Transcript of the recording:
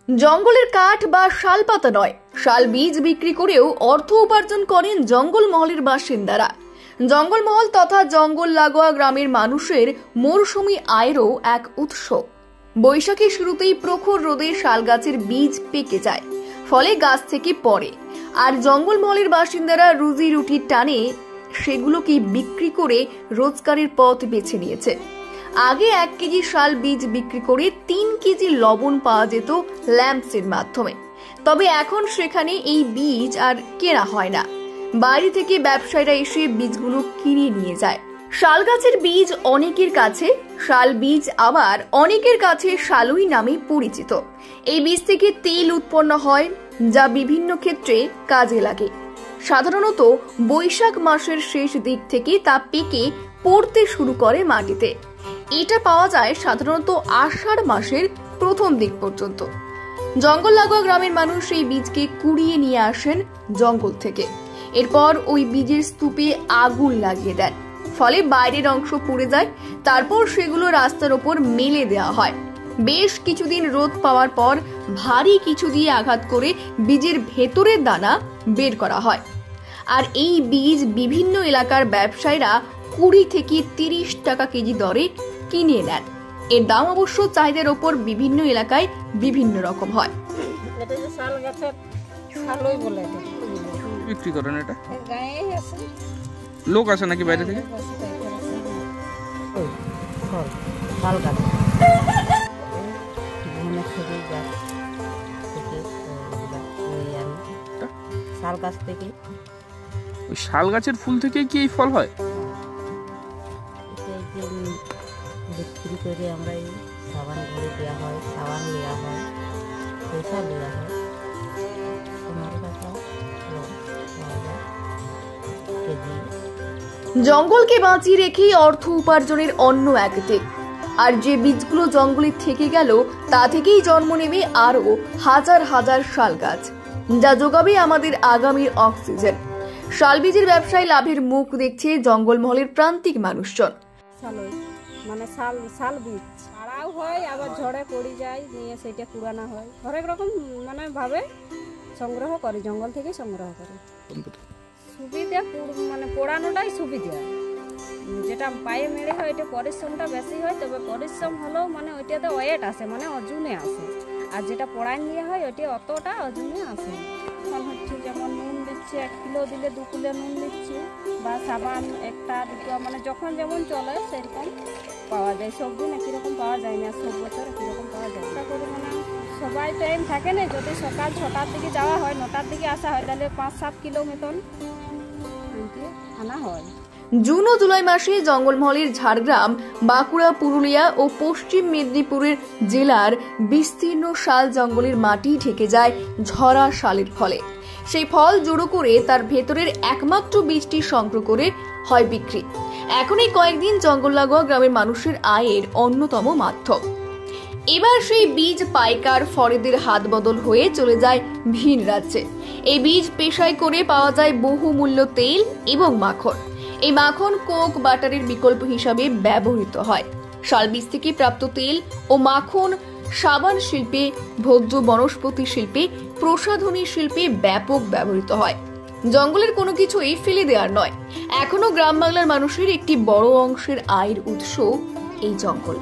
জঙ্গলের কাঠ বা শালপাতা নয়, শাল বীজ বিক্রি করেও অর্থ উপার্জন করেন জঙ্গলমহলের বাসিন্দারা। জঙ্গলমহল তথা জঙ্গল লাগোয়া গ্রামের মানুষের মৌসুমী আয়েরও এক উৎস। বৈশাখের শুরুতেই প্রখর রোদে শাল গাছের বীজ পেকে যায়, ফলে গাছ থেকে পড়ে। আর জঙ্গলমহলের বাসিন্দারা রুজি রুটির টানে সেগুলোকে বিক্রি করে রোজগারের পথ বেছে নিয়েছে। আগে 1 কেজি শাল বীজ বিক্রি করে 3 কেজি লবণ পাওয়া যেত ল্যাম্পসের মাধ্যমে। তবে এখন সেখানে এই বীজ আর কেনা হয় না, বাইরে থেকে ব্যবসায়ীরা এসে বীজগুলো কিনে নিয়ে যায়। শাল গাছের বীজ অনেকের কাছে শাল বীজ, আবার অনেকের কাছে শালুই নামে পরিচিত। এই বীজ থেকে তেল উৎপন্ন হয়, যা বিভিন্ন ক্ষেত্রে কাজে লাগে। সাধারণত বৈশাখ মাসের শেষ দিক থেকে তা পেকে পড়তে শুরু করে মাটিতে। এটা পাওয়া যায় সাধারণত আষাঢ় মাসের প্রথম দিক পর্যন্ত। জঙ্গল লাগোয়া গ্রামের মানুষ এই বীজকে কুড়িয়ে নিয়ে আসেন জঙ্গল থেকে। এরপর ওই বীজের স্তূপে আগুন লাগিয়ে দেন, ফলে বাইরের অংশ পুড়ে যায়। তারপর সেগুলো রাস্তার ওপর মেলে দেওয়া হয়। বেশ কিছুদিন রোদ পাওয়ার পর ভারী কিছু দিয়ে আঘাত করে বীজের ভেতরের দানা বের করা হয়। আর এই বীজ বিভিন্ন এলাকার ব্যবসায়ীরা 20 থেকে 30 টাকা কেজি দরে কিনে নেন। এর দাম অবশ্য চাহিদার ওপর বিভিন্ন এলাকায় বিভিন্ন রকম হয়। এটা যে শাল গাছের শালই বলে বিক্রি করেন এটা? গায়ে আছে লোক আসে নাকি বাইরে থেকে? শাল গাছ বনের থেকে গাছ থেকে শাল গাছ থেকে। ওই শাল গাছের ফুল থেকে কি এই ফল হয়? বিক্রি করে আমরা এই সাবান ঘরে দেওয়া হয়, সাবান নেওয়া হয়, পয়সা নেওয়া হয়। 15 টাকা কেজি। জঙ্গলকে বাঁচিয়ে রেখেই অর্থ উপার্জনের অন্য এক দিক। আর যে বীজগুলো জঙ্গলে থেকে গেল, তা থেকেই জন্ম নেবে আরো হাজার হাজার শাল গাছ, যা যোগাবে আমাদের আগামীর অক্সিজেন। শাল বীজের ব্যবসায় লাভের মুখ দেখছে জঙ্গলমহলের প্রান্তিক মানুষজন। মানে শাল বীজ ছাড়াও হয়, আবার ঝড়ে পড়ে যায়, নিয়ে সেটা পুরানো হয়। হরেক রকম মানে ভাবে সংগ্রহ করে, জঙ্গল থেকে সংগ্রহ করে। সুবিধা মানে পোড়ানোটাই সুবিধা। যেটা পায়ে মেরে হয় এটা পরিশ্রমটা বেশি হয়, তবে পরিশ্রম হলেও মানে ওইটাতে ওয়েট আসে, মানে ওজনে আসে। আর যেটা পোড়ান দিয়ে হয় ওইটা অতটা ওজনে আসে। এখন হচ্ছে যেমন নুন দিচ্ছে, 1 কিলো দিলে 2 কিলো নুন দিচ্ছে, বা সাবান 1টা 2টা, মানে যখন যেমন চলে সেরকম পাওয়া যায়। সব দিন একই রকম পাওয়া যায় না, সব বছর একই রকম পাওয়া যায় না। করে মানে সবাই টাইম থাকে না, যদি সকাল 6টার দিকে যাওয়া হয়, 9টার দিকে আসা হয়, তাহলে 5-7 কিলো মতন আনা হয়। জুন ও জুলাই মাসে জঙ্গলমহলের ঝাড়গ্রাম, বাঁকুড়া, পুরুলিয়া ও পশ্চিম মেদিনীপুরের জেলার বিস্তীর্ণ শাল জঙ্গলের মাটি ঢেকে যায় ঝরা শালের ফলে। সেই ফল জড়ো করে তার ভেতরের একমাত্র বীজটি সংগ্রহ করে হয় বিক্রি। এখন এই কয়েকদিন জঙ্গল লাগোয়া গ্রামের মানুষের আয়ের অন্যতম মাধ্যম। এবার সেই বীজ পাইকার ফরেদের হাত বদল হয়ে চলে যায় ভিন রাজ্যে। এই বীজ পেশাই করে পাওয়া যায় বহুমূল্য তেল এবং মাখন। এই মাখন কোক বাটারের বিকল্প হিসাবে ব্যবহৃত হয়। শাল বীজ থেকে প্রাপ্ত তেল ও মাখন সাবান শিল্পে, ভোজ্য বনস্পতি শিল্পে, প্রসাধনী শিল্পে ব্যাপক ব্যবহৃত হয়। জঙ্গলের কোনো কিছুই ফেলে দেওয়ার নয়। এখনো গ্রাম বাংলার মানুষের একটি বড় অংশের আয়ের উৎস এই জঙ্গল।